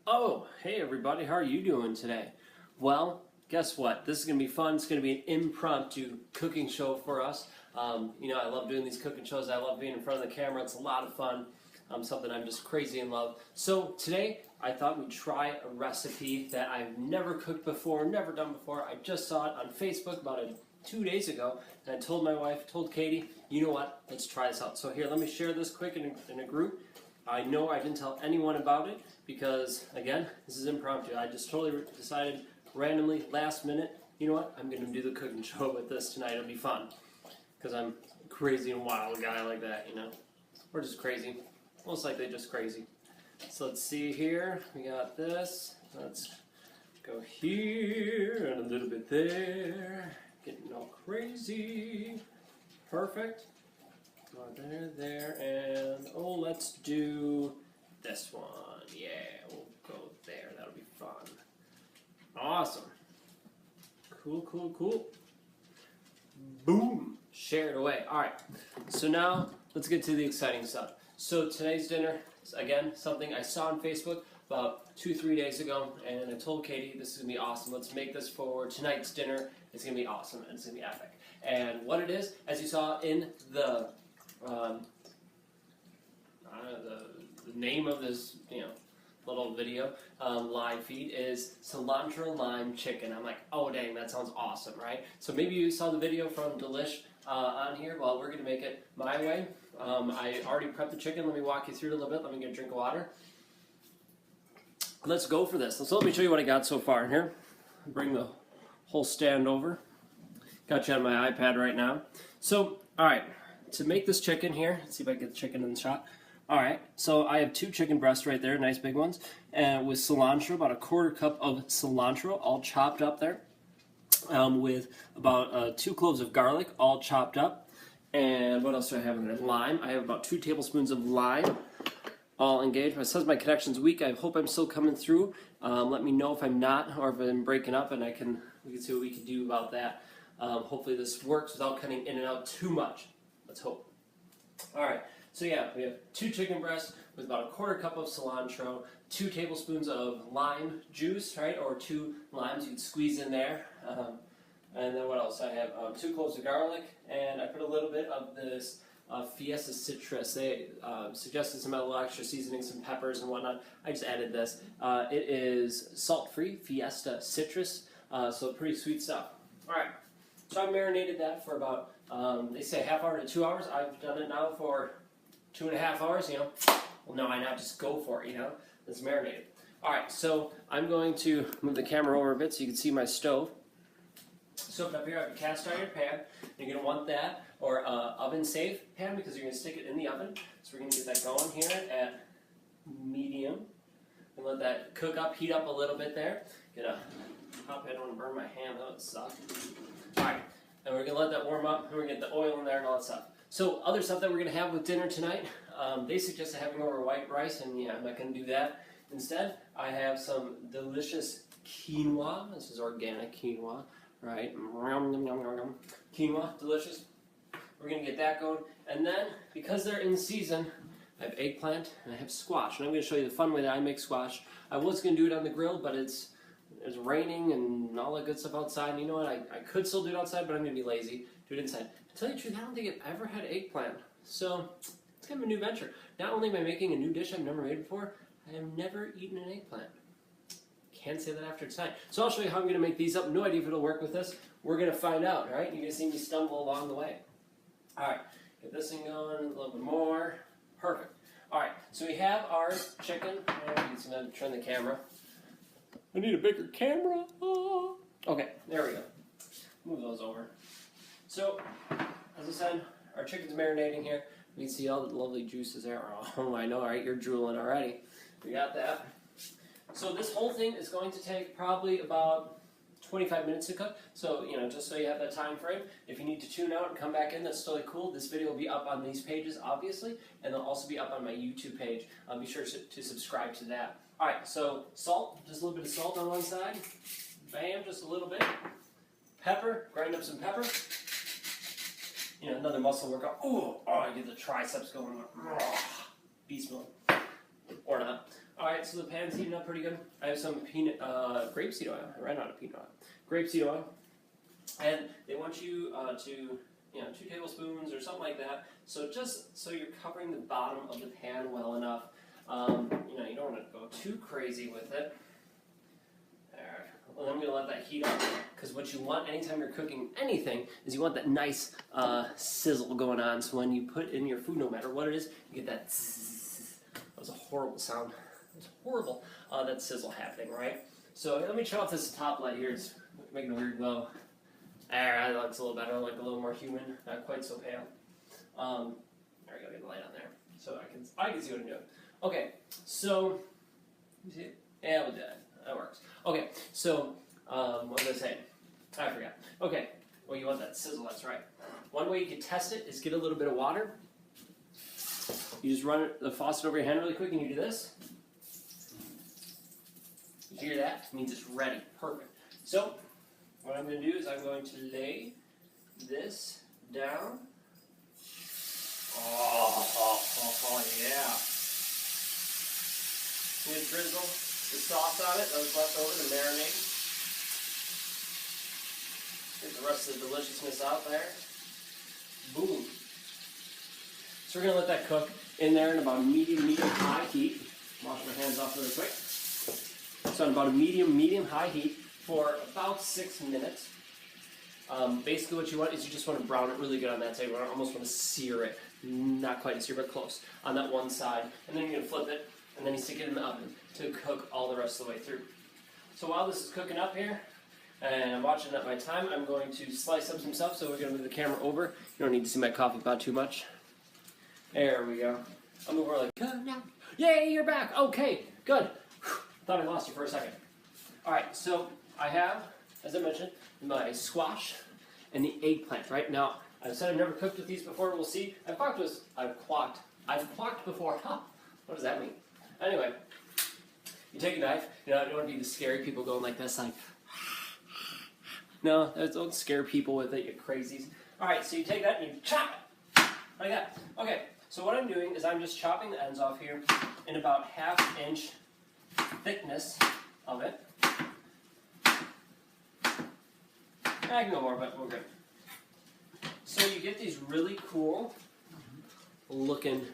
Oh, hey everybody, how are you doing today? Well, guess what? This is going to be fun. It's going to be an impromptu cooking show for us. I love doing these cooking shows. I love being in front of the camera. It's a lot of fun. Something I'm just crazy in love. So today, I thought we'd try a recipe that I've never cooked before, never done before. I just saw it on Facebook about 2 days ago, and I told my wife, told Katie, you know what, let's try this out. So here, let me share this quick in a group. I know I didn't tell anyone about it because, again, this is impromptu. I just totally decided randomly, last minute, you know what, I'm going to do the cooking show with this tonight. It'll be fun because I'm a crazy and wild guy like that, you know. We're just crazy. Most likely just crazy. So let's see here. We got this. Let's go here and a little bit there. Getting all crazy. Perfect. There, and let's do this one. Yeah, we'll go there. That'll be fun. Awesome. Cool. Boom. Share it away. All right. So now let's get to the exciting stuff. So today's dinner is, again, something I saw on Facebook about 2-3 days ago, and I told Katie this is going to be awesome. Let's make this for tonight's dinner. It's going to be awesome, and it's going to be epic. And what it is, as you saw in the name of this, little video live feed is Cilantro Lime Chicken. I'm like, oh dang, that sounds awesome, right? So maybe you saw the video from Delish on here. Well, we're gonna make it my way. I already prepped the chicken. Let me walk you through it a little bit. Let me get a drink of water. Let's go for this. So let me show you what I got so far here. Bring the whole stand over. Got you on my iPad right now. So, all right. To make this chicken here, let's see if I can get the chicken in the shot. Alright, so I have 2 chicken breasts right there, nice big ones, and with cilantro, about a 1/4 cup of cilantro, all chopped up there, with about 2 cloves of garlic, all chopped up, and what else do I have in there? Lime. I have about 2 tablespoons of lime, all engaged. It says my connection's weak. I hope I'm still coming through. Let me know if I'm not, or if I'm breaking up, and we can see what we can do about that. Hopefully this works without cutting in and out too much. Let's hope. Alright, so yeah, we have 2 chicken breasts with about a 1/4 cup of cilantro, 2 tablespoons of lime juice, right, or 2 limes you can squeeze in there. And then what else? I have 2 cloves of garlic, and I put a little bit of this Fiesta citrus. They suggested some little extra seasoning, some peppers and whatnot. I just added this. It is salt-free Fiesta citrus, so pretty sweet stuff. Alright, so I marinated that for about they say half hour to 2 hours. I've done it now for 2.5 hours, Well, no, why not just go for it, It's marinated. Alright, so I'm going to move the camera over a bit so you can see my stove. So up here I have a cast iron pan. You're going to want that, or oven safe pan, because you're going to stick it in the oven. So we're going to get that going here at medium. And let that cook up, heat up a little bit there. Get a hot pan. I don't want to burn my hand, that would suck. Alright. And we're going to let that warm up, and we're going to get the oil in there and all that stuff. So other stuff that we're going to have with dinner tonight, they suggested having over white rice, and yeah, I'm not going to do that. Instead, I have some delicious quinoa. This is organic quinoa, right? Quinoa, delicious. We're going to get that going. And then, because they're in season, I have eggplant and I have squash. And I'm going to show you the fun way that I make squash. I was going to do it on the grill, but it's raining and all that good stuff outside. And you know what? I could still do it outside, but I'm going to be lazy. Do it inside. To tell you the truth, I don't think I've ever had eggplant. So it's kind of a new venture. Not only am I making a new dish I've never made before, I have never eaten an eggplant. Can't say that after tonight. So I'll show you how I'm going to make these up. No idea if it'll work with this. We're going to find out, right? You're going to see me stumble along the way. All right. Get this thing going a little bit more. Perfect. All right. So we have our chicken. I'm going to turn the camera. I need a bigger camera. Oh. Okay, there we go. Move those over. So, as I said, our chicken's marinating here. You can see all the lovely juices there. Oh, I know, all right? You're drooling already. We got that. So this whole thing is going to take probably about 25 minutes to cook. So, just so you have that time frame. If you need to tune out and come back in, that's totally cool. This video will be up on these pages, obviously, and they'll also be up on my YouTube page. Be sure to subscribe to that. All right, so salt, just a little bit of salt on one side. Bam, just a little bit. Pepper, grind up some pepper. Another muscle workout. Oh, I get the triceps going. Beast mode. Or not. Alright, so the pan's heating up pretty good. I have some grapeseed oil. I ran out of peanut oil. Grapeseed oil. And they want you to, 2 tablespoons or something like that. So just so you're covering the bottom of the pan well enough. You don't want to go too crazy with it. There. Well, I'm going to let that heat up, because what you want anytime you're cooking anything is you want that nice sizzle going on. So when you put in your food, no matter what it is, you get that zzz. That was a horrible sound. It was horrible. That sizzle happening, right? So let me turn off this top light here. It's making a weird glow. There, that looks a little better, like a little more human, not quite so pale. There we go, get the light on there, so I can see what I'm doing. Okay, so you see it? Yeah, we'll do that. That works. Okay, so what was I saying? I forgot. Okay, well, you want that sizzle. That's right. One way you can test it is get a little bit of water. You just run the faucet over your hand really quick, and you do this. You hear that? It means it's ready. Perfect. So what I'm going to do is I'm going to lay this down. Oh, yeah. I'm going to drizzle the sauce on it that was left over to marinate. Get the rest of the deliciousness out there. Boom. So we're going to let that cook in there in about medium-high heat. Wash my hands off really quick. So on about a medium-high heat for about 6 minutes. Basically what you want is you just want to brown it really good on that side. You almost want to sear it. Not quite sear, but close. On that one side. And then you're going to flip it, and then you stick it in the oven to cook all the rest of the way through. So while this is cooking up here, and I'm watching at my time, I'm going to slice up some stuff, so we're going to move the camera over. You don't need to see my coffee pot too much. There we go. I'll move over like, come now. Yay, you're back. Okay, good. Thought I lost you for a second. Alright, so I have, as I mentioned, my squash and the eggplant. Right now, I said I've never cooked with these before. We'll see. I've quacked before. Huh. What does that mean? Anyway, you take a knife. You don't want to be the scary people going like this, like. No, don't scare people with it, you crazies. All right, so you take that and you chop it like that. Okay. So what I'm doing is I'm just chopping the ends off here in about 1/2 inch thickness of it. I can go more, but we're good. So you get these really cool looking,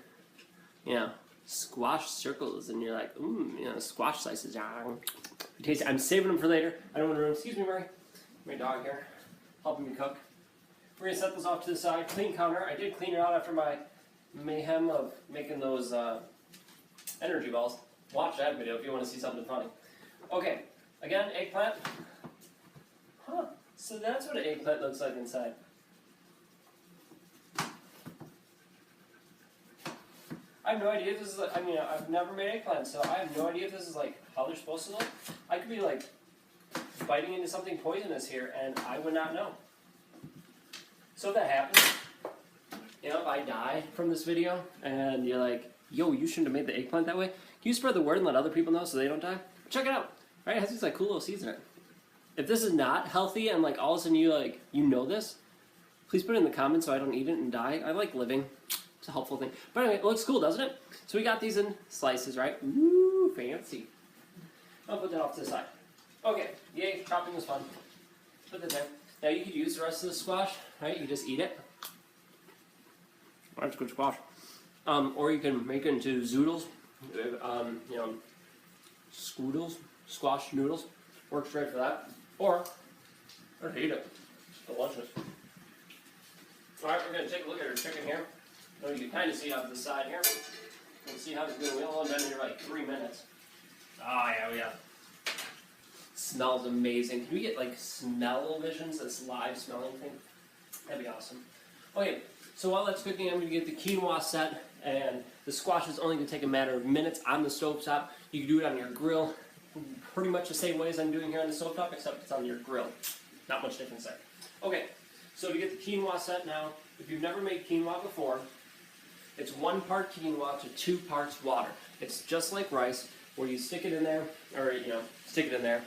squash circles, and you're like, squash slices. You taste it. I'm saving them for later. I don't want to ruin. Excuse me, Murray. My dog here, helping me cook. We're gonna set this off to the side. Clean counter. I did clean it out after my mayhem of making those energy balls. Watch that video if you want to see something funny. Okay, again, eggplant. Huh. So that's what an eggplant looks like inside. I have no idea if this is like, I've never made eggplant, so I have no idea if this is like how they're supposed to look. I could be like biting into something poisonous here, and I would not know. So if that happens, if I die from this video, and you're like, yo, you shouldn't have made the eggplant that way, can you spread the word and let other people know so they don't die? Check it out. Right? It has these like cool little seeds in it. If this is not healthy and like all of a sudden you know this, please put it in the comments so I don't eat it and die. I like living. It's a helpful thing. But anyway, it looks cool, doesn't it? So we got these in slices, right? Ooh, fancy. I'll put that off to the side. Okay, yay, chopping was fun. Put that there. Now you could use the rest of the squash, right? You just eat it. That's good squash. Or you can make it into zoodles, squoodles, squash noodles. Works great for that. Or eat it. It's delicious. Alright, we're going to take a look at our chicken here. You can kind of see off the side here. Let's see how it's doing. We'll only been here like 3 minutes. Oh, yeah, we have. Smells amazing. Can we get like smell visions, this live smelling thing? That'd be awesome. Okay, so while that's cooking, I'm going to get the quinoa set, and the squash is only going to take a matter of minutes on the stovetop. You can do it on your grill, pretty much the same way as I'm doing here on the stovetop, except it's on your grill. Not much difference there. Okay, so to get the quinoa set now, if you've never made quinoa before, it's 1 part quinoa to 2 parts water. It's just like rice, where you stick it in there, or stick it in there.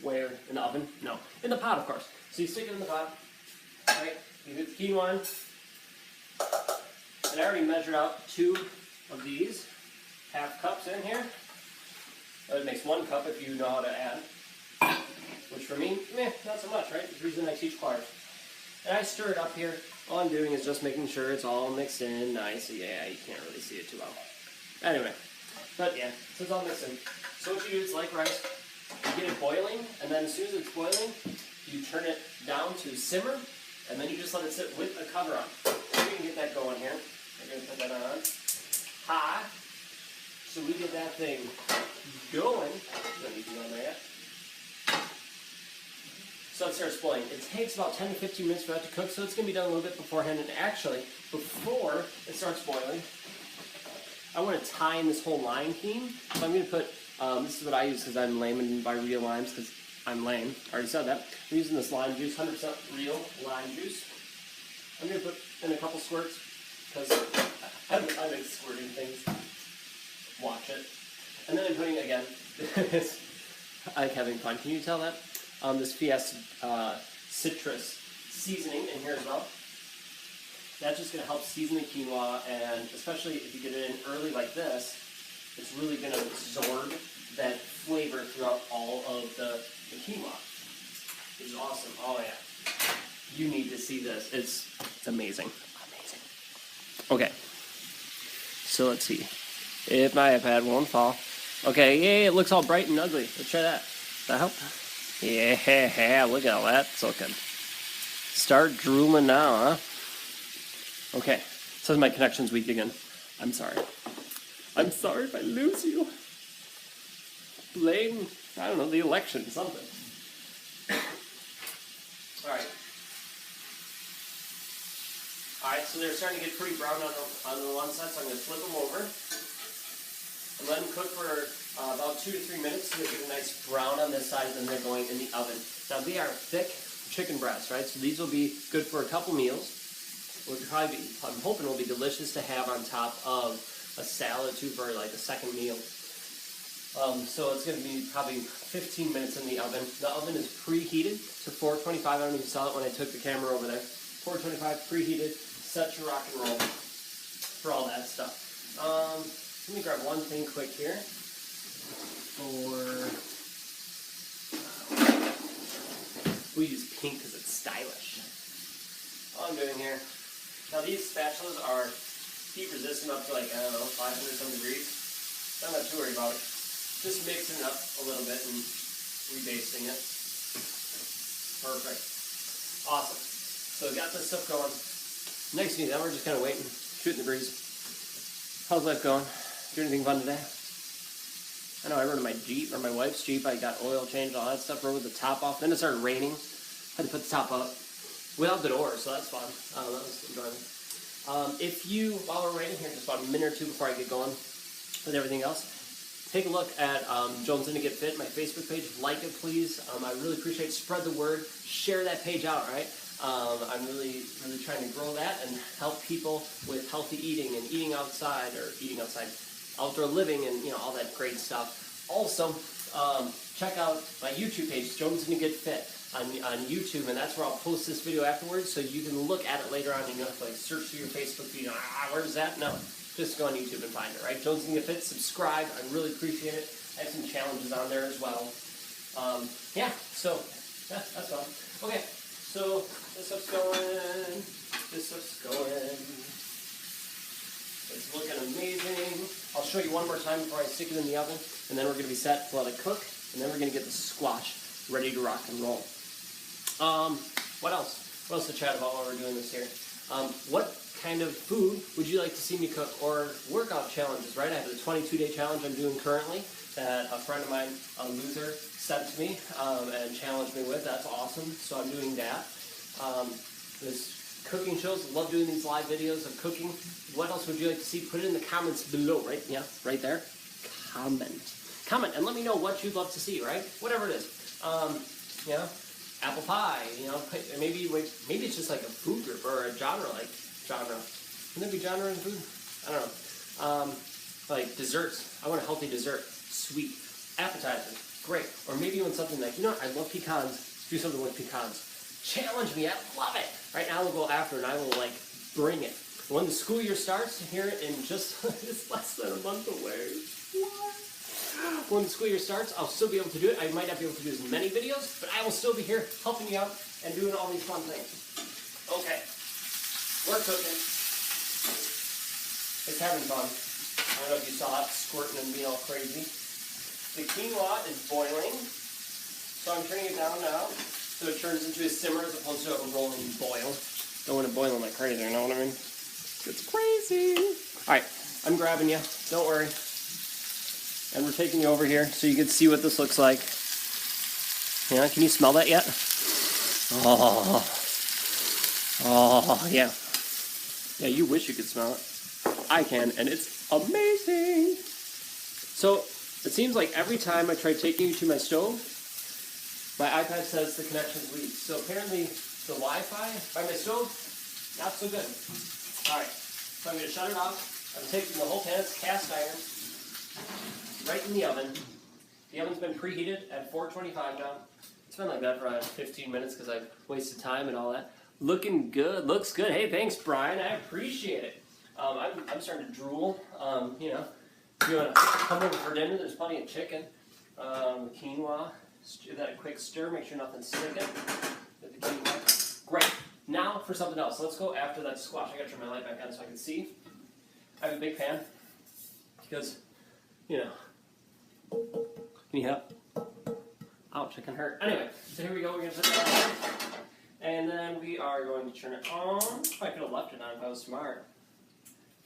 Where? In the oven? No. In the pot, of course. So you stick it in the pot, right? You get the quinoa in. And I already measured out 2 of these 1/2 cups in here. That would makes 1 cup if you know how to add. Which for me, not so much, right? The reason I teach choirs. And I stir it up here. All I'm doing is just making sure it's all mixed in nice. Yeah, you can't really see it too well. Anyway, but yeah, so it's all mixed in. So what you do, it's like rice. You get it boiling, and then as soon as it's boiling, you turn it down to simmer, and then you just let it sit with a cover on. So we can get that going here. I'm going to put that on high. So we get that thing going. Don't need to go on there yet. So it starts boiling. It takes about 10 to 15 minutes for that to cook, so it's going to be done a little bit beforehand. And actually, before it starts boiling, I want to tie in this whole lime theme. So I'm going to put, this is what I use because I'm lame and buy real limes because I'm lame. I already said that. I'm using this lime juice, 100% real lime juice. I'm going to put in a couple squirts because I like squirting things. Watch it. And then I'm putting, again, this, I like having fun. Can you tell that? This Fiesta citrus seasoning in here as well. That's just going to help season the quinoa, and especially if you get it in early like this, it's really going to absorb that flavor throughout all of the quinoa. It's awesome. Oh yeah. You need to see this. It's amazing. Amazing. Okay. So let's see. If my iPad won't fall. Okay, yay, it looks all bright and ugly. Let's try that. Does that help? Yeah, look at all that. It's looking. Start drooling now, huh? Okay. Says my connection's weak again. I'm sorry. I'm sorry if I lose you. Blame, I don't know, the election, something. Alright. Alright, so they're starting to get pretty brown on the one side, so I'm going to flip them over. And let them cook for about 2 to 3 minutes so they get a nice brown on this side, and then they're going in the oven. Now, they are thick chicken breasts, right? So these will be good for a couple meals. Will probably be, I'm hoping will be delicious to have on top of a salad too for like a second meal. So it's going to be probably 15 minutes in the oven. The oven is preheated to 425. I don't know if you saw it when I took the camera over there. 425 preheated, set to rock and roll for all that stuff. Let me grab one thing quick here. We use pink because it's stylish. All I'm doing here. Now these spatulas are heat resistant up to like, I don't know, 500 some degrees. So I'm not too worried about it. Just mixing it up a little bit and rebasting it. Perfect. Awesome. So we got this stuff going. Next thing, then we're just kind of waiting, shooting the breeze. How's life going? Do anything fun today? I know I rode in my Jeep, or my wife's Jeep. I got oil changed, all that stuff, rode with the top off. Then it started raining. Had to put the top up without the door, so that's fun. That was enjoyable. If you, while we're waiting here, just about a minute or two before I get going with everything else, take a look at Jones In to Get Fit, my Facebook page. Like it, please. I really appreciate it. Spread the word. Share that page out, right? I'm really trying to grow that and help people with healthy eating and eating outside, outdoor living, and all that great stuff. Also, check out my YouTube page, Jones In to Get Fit, on YouTube, and that's where I'll post this video afterwards, so you can look at it later on, and you don't have to like search through your Facebook feed. Where's that? No, just go on YouTube and find it. Right, Jones In to Get Fit. Subscribe. I really appreciate it. I have some challenges on there as well. Yeah, so that's fun. Okay, so this stuff's going. This stuff's going. It's looking amazing. I'll show you one more time before I stick it in the oven, and then we're going to be set to let it cook, and then we're going to get the squash ready to rock and roll. What else? What else to chat about while we're doing this here? What kind of food would you like to see me cook, or workout challenges, right? I have the 22-day challenge I'm doing currently that a friend of mine, Luther, sent to me and challenged me with. That's awesome. So I'm doing that. This cooking shows. Love doing these live videos of cooking. What else would you like to see? Put it in the comments below, right? Yeah, right there. Comment, and let me know what you'd love to see, right? Whatever it is. Apple pie. Maybe it's just like a food group or a genre. Wouldn't there be genre in food? I don't know. Like desserts. I want a healthy dessert. Sweet. Appetizers. Great. Or maybe you want something like, I love pecans. Let's do something with pecans. Challenge me. I love it. Right now we'll go after, and I will bring it. When the school year starts here in just it's less than a month away. What? When the school year starts, I'll still be able to do it. I might not be able to do as many videos, but I will still be here helping you out and doing all these fun things. Okay, we're cooking. It's having fun. I don't know if you saw it squirting and being all crazy. The quinoa is boiling, so I'm turning it down now so it turns into a simmer as opposed to a rolling boil. Don't want it boiling like crazy, you know what I mean? It's crazy. All right, I'm grabbing you. Don't worry. And we're taking you over here so you can see what this looks like. Yeah, can you smell that yet? Oh, yeah. Yeah, you wish you could smell it. I can, and it's amazing. So it seems like every time I try taking you to my stove, my iPad says the connection's weak. So apparently the Wi-Fi by my stove, not so good. All right, so I'm going to shut it off. I'm taking the whole pan. It's cast iron. Right in the oven. The oven's been preheated at 425 now. It's been like that for 15 minutes because I've wasted time and all that. Looking good. Looks good. Hey, thanks, Brian. I appreciate it. I'm starting to drool. You know, if you want to come over for dinner, there's plenty of chicken. Quinoa. Do that a quick stir. Make sure nothing's sticking. Get the quinoa. Great. Now for something else. Let's go after that squash. I got to turn my light back on so I can see. I have a big pan because, you know. Can you help? Ouch, it can hurt. Anyway, so here we go. We're going to put that on. And then we are going to turn it on. I could have left it on if I was smart.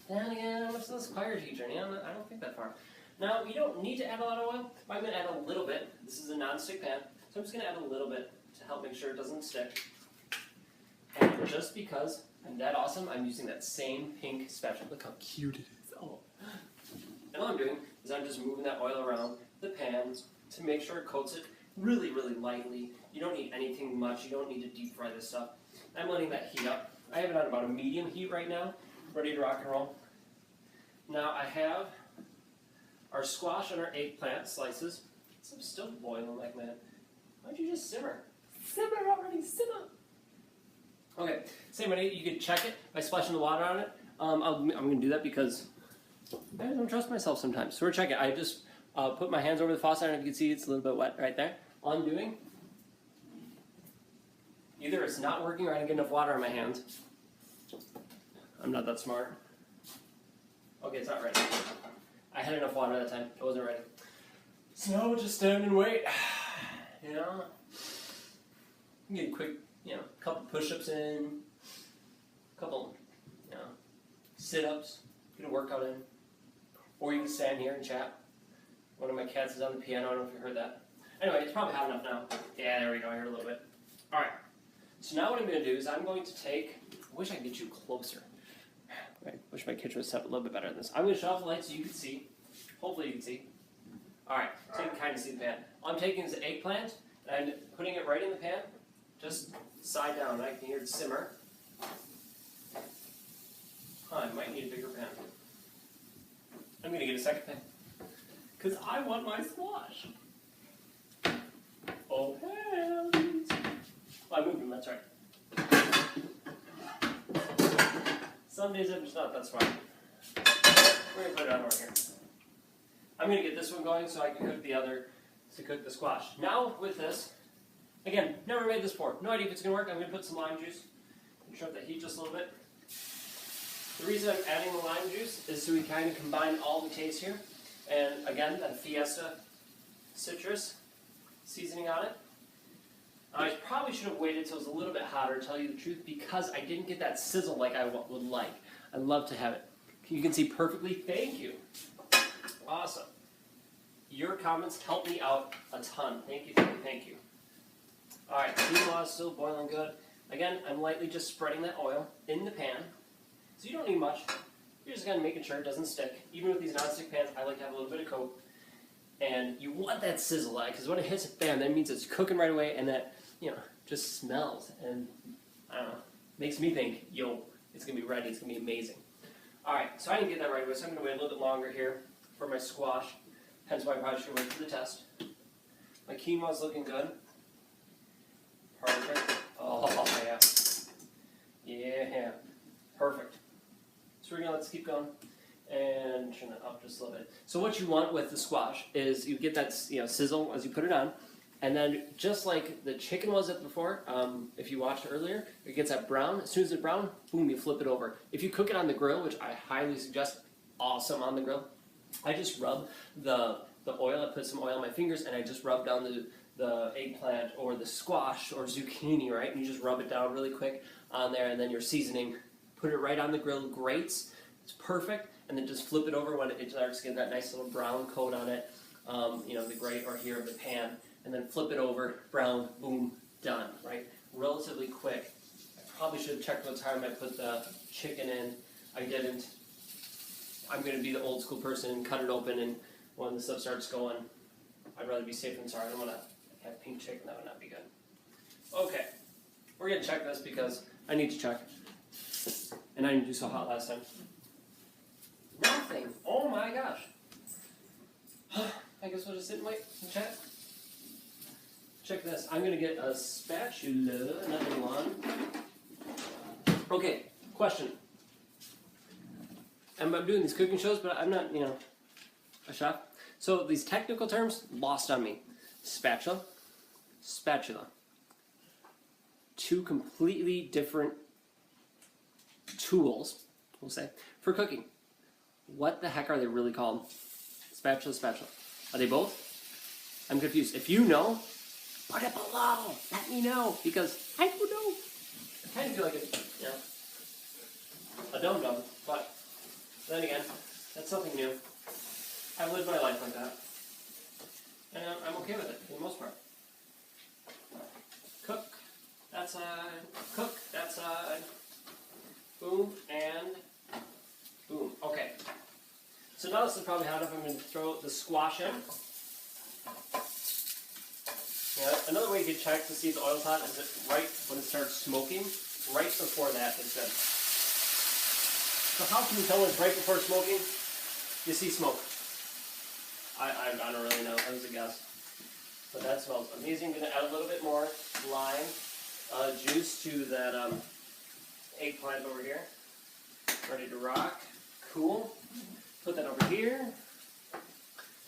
Then again, how much does this fire heat journey? I don't think that far. Now, you don't need to add a lot of oil. I'm going to add a little bit. This is a non-stick pan, so I'm just going to add a little bit to help make sure it doesn't stick. And just because I'm that awesome, I'm using that same pink spatula. Look how cute it is. Oh. And all I'm doing is I'm just moving that oil around the pan to make sure it coats it really, really lightly. You don't need anything much. You don't need to deep fry this stuff. I'm letting that heat up. I have it on about a medium heat right now, ready to rock and roll. Now I have our squash and our eggplant slices. I'm still boiling like mad. Why'd you just simmer? Simmer already, simmer! Okay, same way, you can check it by splashing the water on it. I'm going to do that because I don't trust myself sometimes. So we're checking. I just put my hands over the faucet, and if you can see, it's a little bit wet right there. All I'm doing, either it's not working or I didn't get enough water on my hands. I'm not that smart. Okay, it's not ready. I had enough water that time. It wasn't ready. So now we'll just stand and wait. You know? You get a quick, couple push-ups in, couple, sit-ups, get a workout in. Or you can stand here and chat. One of my cats is on the piano. I don't know if you heard that. Anyway, it's probably hot enough now. Yeah, there we go. I heard a little bit. All right. So now what I'm going to do is I'm going to take, I wish I could get you closer. I wish my kitchen was set up a little bit better than this. I'm going to shut off the light so you can see. Hopefully you can see. All right, so you can kind of see the pan. All I'm taking is the eggplant, and I'm putting it right in the pan, just side down. I can hear it simmer. I might need a bigger pan. I'm going to get a second pan, because I want my squash. Oh, hands. I moved them, that's right. Some days I'm just not that smart. We're going to put it on over here. I'm going to get this one going so I can cook the other, to cook the squash. Now with this, again, never made this before. No idea if it's going to work. I'm going to put some lime juice and turn up the heat just a little bit. The reason I'm adding the lime juice is so we kind of combine all the tastes here. And again, that Fiesta citrus seasoning on it. I probably should have waited till it was a little bit hotter, to tell you the truth, because I didn't get that sizzle like I would like. I'd love to have it. You can see perfectly. Thank you. Awesome. Your comments help me out a ton. Thank you, thank you, thank you. All right, quinoa is still boiling good. Again, I'm lightly just spreading that oil in the pan. So you don't need much. You're just kind of making sure it doesn't stick. Even with these non-stick pans, I like to have a little bit of coat. And you want that sizzle, because when it hits a pan, that means it's cooking right away, and that, just smells. And, I don't know, makes me think, yo, it's going to be ready. It's going to be amazing. All right, so I didn't get that right away, so I'm going to wait a little bit longer here for my squash. Hence why I probably should wait for the test. My quinoa's looking good. Perfect. Oh, yeah. Yeah. Perfect. So we're going to let's keep going. And turn that up just just a little bit. So what you want with the squash is you get that sizzle as you put it on, and then just like the chicken was it before, if you watched earlier, it gets that brown. As soon as it's brown, boom, you flip it over. If you cook it on the grill, which I highly suggest, awesome on the grill. I just rub the oil. I put some oil on my fingers, and I just rub down the eggplant or the squash or zucchini, right? And you just rub it down really quick on there, and then your seasoning. Put it right on the grill, grates. It's perfect, and then just flip it over when it starts to get that nice little brown coat on it, the grate or here of the pan, and then flip it over, brown, boom, done, right? Relatively quick. I probably should have checked what time I put the chicken in. I didn't. I'm going to be the old school person and cut it open, and when the stuff starts going, I'd rather be safe than sorry. I don't want to have pink chicken. That would not be good. Okay, we're going to check this because I need to check. And I didn't do so hot last time. Nothing. Oh my gosh. I guess we'll just sit and wait and chat. Check this. I'm going to get a spatula, another one. Okay, question. I'm doing these cooking shows, but I'm not, a chef. So these technical terms, lost on me. Spatula, spatula. Two completely different tools, we'll say, for cooking. What the heck are they really called? Spatula, spatula. Are they both? I'm confused. If you know, put it below. Let me know, because I don't know. I kind of feel like a dum-dum, but then again, that's something new. I've lived my life like that. And I'm okay with it, for the most part. Cook that side, cook that side. Boom, and boom. Okay. So now this is probably hot enough. I'm going to throw the squash in. Yeah, another way you can check to see if the oil's hot is right when it starts smoking. Right before that is good. So how can you tell when it's right before smoking? You see smoke. I don't really know. That was a guess. But that smells amazing. I'm going to add a little bit more lime juice to that eggplant over here. Ready to rock. Cool. Put that over here.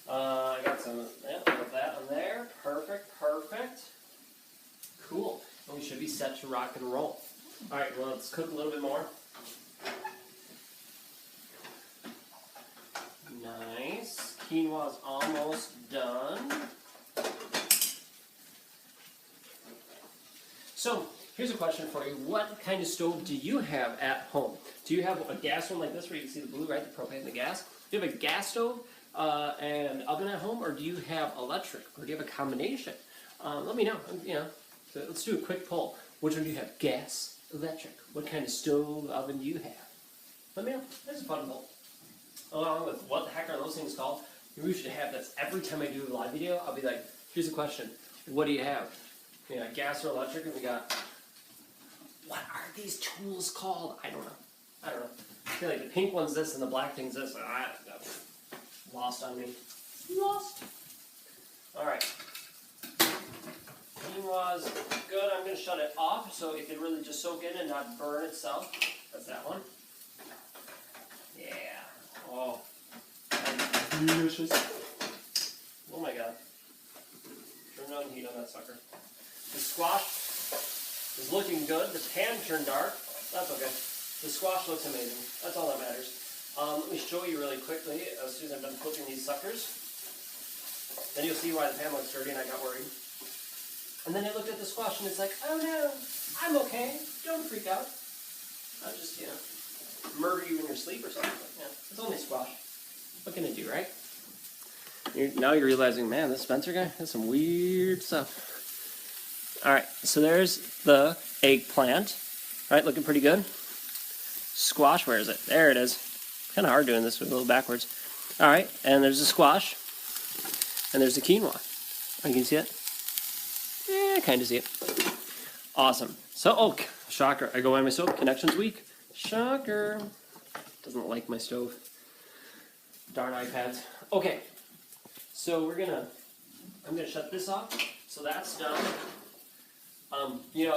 I got some of that on there. Perfect, perfect. Cool. And we should be set to rock and roll. Alright, well, let's cook a little bit more. Nice. Quinoa's almost done. So, here's a question for you. What kind of stove do you have at home? Do you have a gas one like this where you can see the blue, right? The propane and the gas? Do you have a gas stove and oven at home, or do you have electric, or do you have a combination? Let me know. So let's do a quick poll. Which one do you have? Gas, electric? What kind of stove, oven do you have? Let me know. That's a fun poll. Along with what the heck are those things called? We should have this every time I do a live video. I'll be like, here's a question. What do you have? Gas or electric? And we got, what are these tools called? I don't know. I feel like the pink one's this and the black thing's this. Lost on me. Lost. Alright. Quinoa's good. I'm going to shut it off so it can really just soak in and not burn itself. That's that one. Yeah. Oh. That's delicious. Oh my god. Turn on the heat on that sucker. The squash is looking good. The pan turned dark. That's okay. The squash looks amazing. That's all that matters. Let me show you really quickly as soon as I'm done flipping these suckers. Then you'll see why the pan looks dirty and I got worried. And then I looked at the squash and it's like, oh no, I'm okay. Don't freak out. I'll just, murder you in your sleep or something. It's only squash. What can it do, right? Now you're realizing, man, this Spencer guy has some weird stuff. Alright, so there's the eggplant. Alright, looking pretty good. Squash, where is it? There it is. Kind of hard doing this with a little backwards. Alright, and there's the squash. And there's the quinoa. Oh, you can see it? Yeah, I kind of see it. Awesome. So, shocker. I go by my stove. Connection's weak. Shocker. Doesn't like my stove. Darn iPads. Okay. So I'm gonna shut this off. So that's done.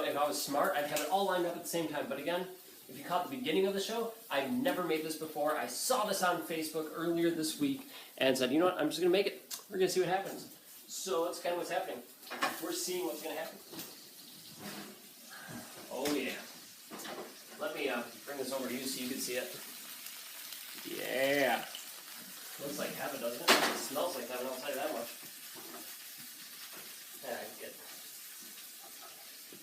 If I was smart, I'd have it all lined up at the same time. But again, if you caught the beginning of the show, I've never made this before. I saw this on Facebook earlier this week and said, you know what, I'm just going to make it. We're going to see what happens. So that's kind of what's happening. We're seeing what's going to happen. Oh yeah. Let me bring this over to you so you can see it. Yeah. Looks like heaven, doesn't it? It smells like heaven, I'll tell you that much. Yeah, I can get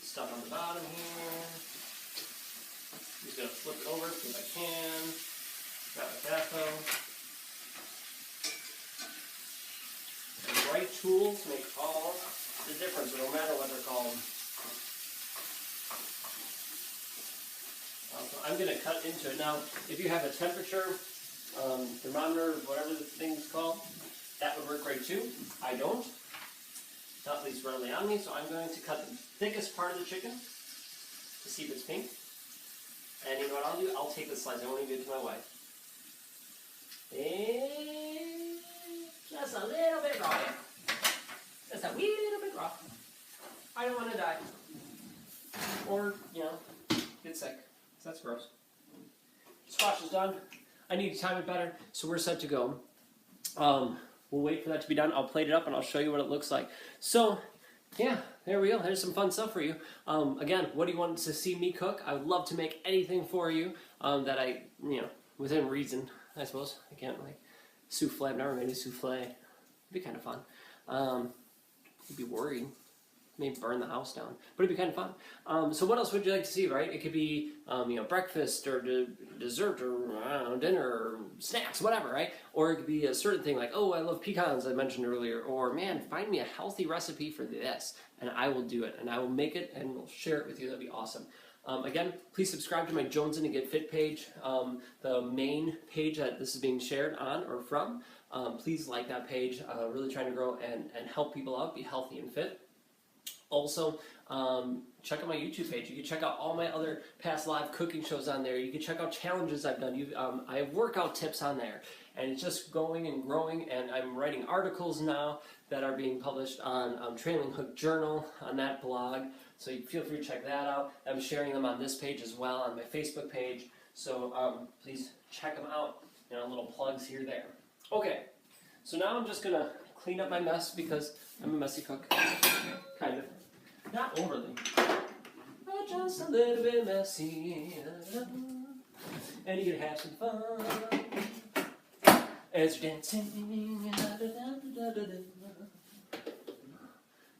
stuff on the bottom here. Just gonna flip it over if I can. Not like that though. The right tools make all the difference, no matter what they're called. So I'm going to cut into it. Now, if you have a temperature thermometer, whatever the thing's called, that would work great too. I don't. Not at least readily on me, so I'm going to cut the thickest part of the chicken to see if it's pink. And you know what I'll do? I'll take the slice. I won't even give it to my wife. And just a little bit raw. Just a wee little bit raw. I don't want to die. Or, you know, get sick. That's gross. Squash is done. I need to time it better, so we're set to go. We'll wait for that to be done. I'll plate it up and I'll show you what it looks like. So, yeah, there we go. There's some fun stuff for you. Again, what do you want to see me cook? I would love to make anything for you that I, you know, within reason, I suppose. I can't, like, souffle. I've never made a souffle. It'd be kind of fun. You'd be worried. Maybe burn the house down, but it'd be kind of fun. So what else would you like to see, right? It could be, you know, breakfast or dessert or, I don't know, dinner or snacks, whatever, right? Or it could be a certain thing like, oh, I love pecans, I mentioned earlier, or man, find me a healthy recipe for this, and I will do it, and I will make it, and we'll share it with you. That'd be awesome. Again, please subscribe to my Jonesing to Get Fit page, the main page that this is being shared on or from. Please like that page. Really trying to grow and help people out, be healthy and fit. Also, check out my YouTube page. You can check out all my other past live cooking shows on there. You can check out challenges I've done. I have workout tips on there. And it's just going and growing, and I'm writing articles now that are being published on Trailing Hook Journal on that blog. So you feel free to check that out. I'm sharing them on this page as well, on my Facebook page. So please check them out. You know, little plugs here, there. Okay, so now I'm just going to clean up my mess because I'm a messy cook. Kind of. Not overly. But just a little bit messy. And you can have some fun as you're dancing.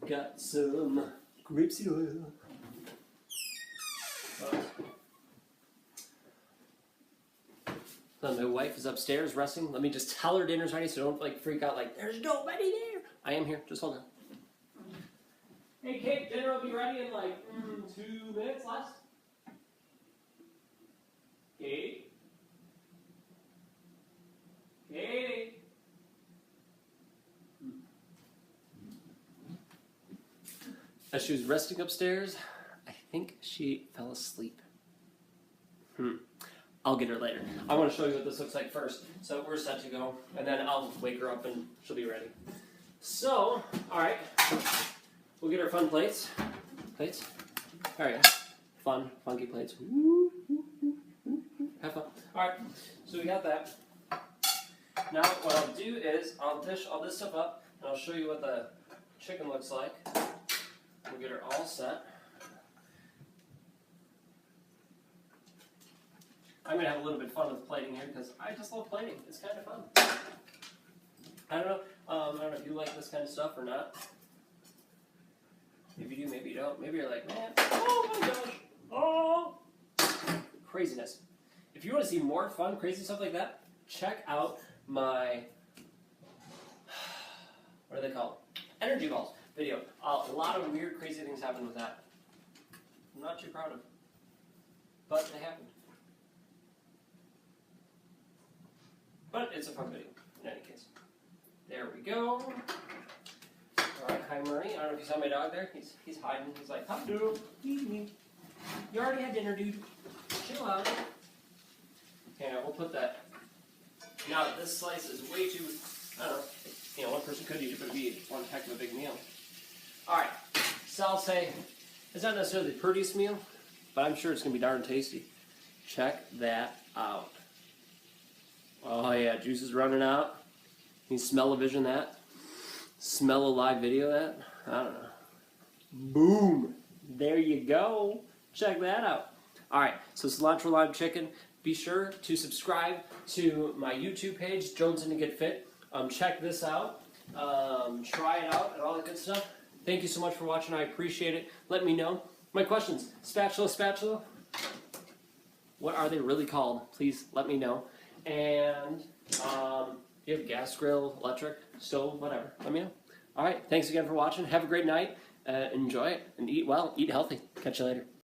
Got some grapeseed oil. My wife is upstairs resting. Let me just tell her dinner's ready so don't like freak out like, there's nobody there. I am here. Just hold on. Hey, Kate, dinner will be ready in like 2 minutes less. Kate? Kate? As she was resting upstairs, I think she fell asleep. I'll get her later. I want to show you what this looks like first. So we're set to go, and then I'll wake her up and she'll be ready. So, alright. We'll get our fun plates. Plates? Alright. Fun, funky plates. Woo, woo, woo, woo, woo. Have fun. Alright, so we got that. Now what I'll do is I'll dish all this stuff up and I'll show you what the chicken looks like. We'll get her all set. I'm going to have a little bit of fun with plating here because I just love plating. It's kind of fun. I don't know if you like this kind of stuff or not. If you do, maybe you don't. Maybe you're like, man, oh my gosh, oh. Craziness. If you want to see more fun, crazy stuff like that, check out my, what are they called? Energy balls video. A lot of weird, crazy things happen with that. I'm not too proud of, but they happened. But it's a fun video, in any case. There we go. Alright, hi Murray. I don't know if you saw my dog there. He's hiding. He's like, come dude, feed me. You already had dinner, dude. Chill out. Okay, now we'll put that. Now this slice is way too, I don't know, you know, one person could eat it, but it'd be one heck of a big meal. Alright, so I'll say, it's not necessarily the prettiest meal, but I'm sure it's going to be darn tasty. Check that out. Oh yeah, juice is running out. Can you smell-o-vision that? Smell a live video that? I don't know. Boom! There you go. Check that out. Alright, so Cilantro Lime Chicken. Be sure to subscribe to my YouTube page, Jones and Get Fit. Check this out. Try it out and all that good stuff. Thank you so much for watching. I appreciate it. Let me know. My questions. Spatula. What are they really called? Please let me know. And you have gas grill, electric, stove, whatever. Let me know. All right. Thanks again for watching. Have a great night. Enjoy it and eat well. Eat healthy. Catch you later.